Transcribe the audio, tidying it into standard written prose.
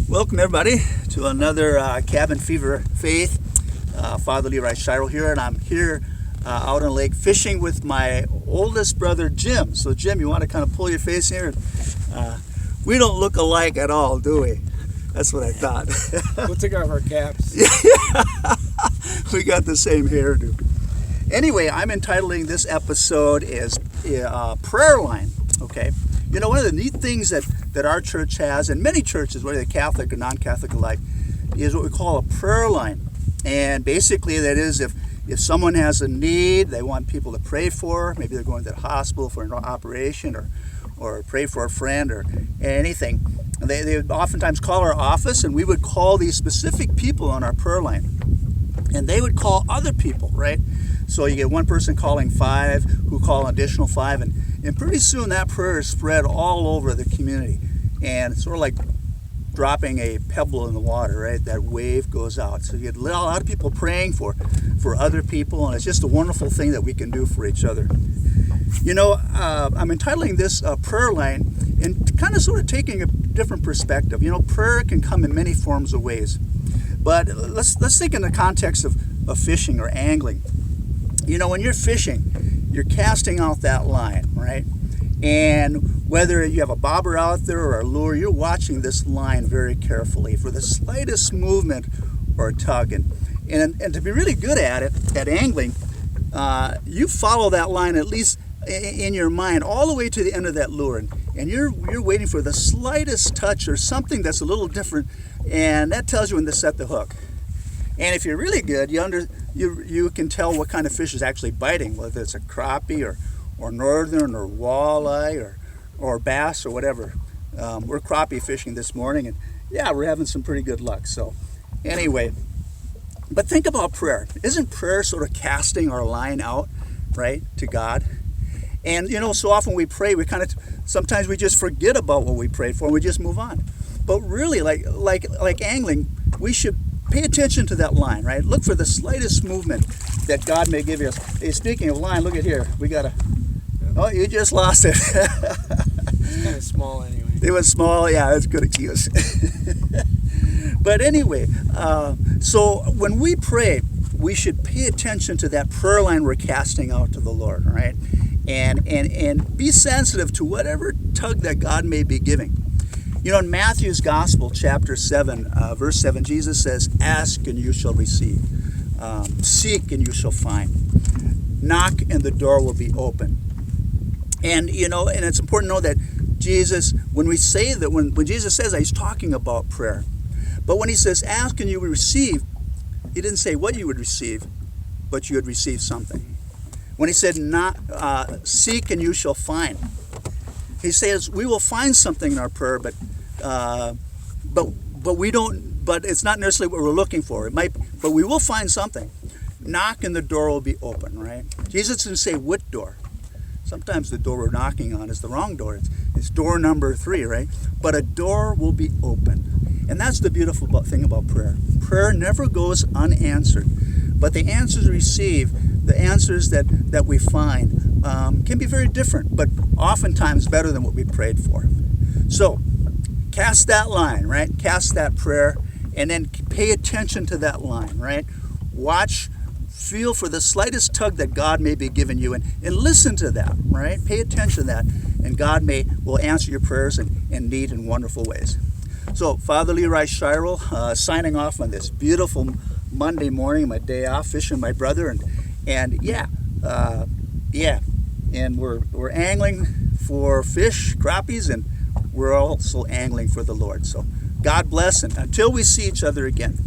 Welcome everybody to another Cabin Fever Faith. Father Leroy Shiro here, and I'm here out on the lake fishing with my oldest brother Jim. So Jim, you want to kind of pull your face here? We don't look alike at all, do we? That's what I thought. We'll take off our caps. We got the same hairdo. Anyway, I'm entitling this episode is Prayer Line. Okay, you know, one of the neat things that our church has, and many churches, whether they're Catholic or non-Catholic alike, is what we call a prayer line. And basically that is if someone has a need, they want people to pray for, maybe they're going to the hospital for an operation or pray for a friend or anything. They would oftentimes call our office, and we would call these specific people on our prayer line. And they would call other people, right? So you get one person calling 5 who call an additional 5, and pretty soon that prayer is spread all over the community. And it's sort of like dropping a pebble in the water, right? That wave goes out. So you get a lot of people praying for other people, and it's just a wonderful thing that we can do for each other. You know, I'm entitling this Prayer Line and kind of sort of taking a different perspective. You know, prayer can come in many forms of ways. But let's think in the context of fishing or angling. You know, when you're fishing, you're casting out that line, right? And whether you have a bobber out there or a lure, you're watching this line very carefully for the slightest movement or tug. And to be really good at it, at angling, you follow that line at least in your mind all the way to the end of that lure. And you're waiting for the slightest touch or something that's a little different, and that tells you when to set the hook. And if you're really good, you can tell what kind of fish is actually biting, whether it's a crappie or northern or walleye or bass or whatever. We're crappie fishing this morning, and yeah, we're having some pretty good luck. So anyway, but think about prayer. Isn't prayer sort of casting our line out, right, to God? And you know, so often we pray, sometimes we just forget about what we prayed for and we just move on. But really, like angling, we should pay attention to that line, right? Look for the slightest movement that God may give us. Hey, speaking of line, look at here. We got oh, you just lost it. It's kind of small anyway. It was small, yeah, that's a good excuse. But anyway, so when we pray, we should pay attention to that prayer line we're casting out to the Lord, right? And be sensitive to whatever tug that God may be giving. You know, in Matthew's Gospel, chapter 7, verse 7, Jesus says, "Ask and you shall receive. Seek and you shall find. Knock and the door will be open." And, you know, and it's important to know that Jesus, when we say that, when Jesus says that, he's talking about prayer. But when he says, "Ask and you will receive," he didn't say what you would receive, but you would receive something. When he said, "Seek and you shall find," he says we will find something in our prayer, but we don't. But it's not necessarily what we're looking for. It might, but we will find something. Knock and the door will be open. Right? Jesus didn't say what door. Sometimes the door we're knocking on is the wrong door. It's door number 3, right? But a door will be open, and that's the beautiful thing about prayer. Prayer never goes unanswered, but the answers received, the answers that we find, can be very different, but oftentimes better than what we prayed for. So cast that line, right? Cast that prayer, and then pay attention to that line, right? Watch, feel for the slightest tug that God may be giving you, and listen to that, right? Pay attention to that, and God will answer your prayers in neat and wonderful ways. So Father Leroy Shiro, signing off on this beautiful Monday morning, my day off, fishing with my brother, and we're angling for fish, crappies, and we're also angling for the Lord. So God bless, and until we see each other again.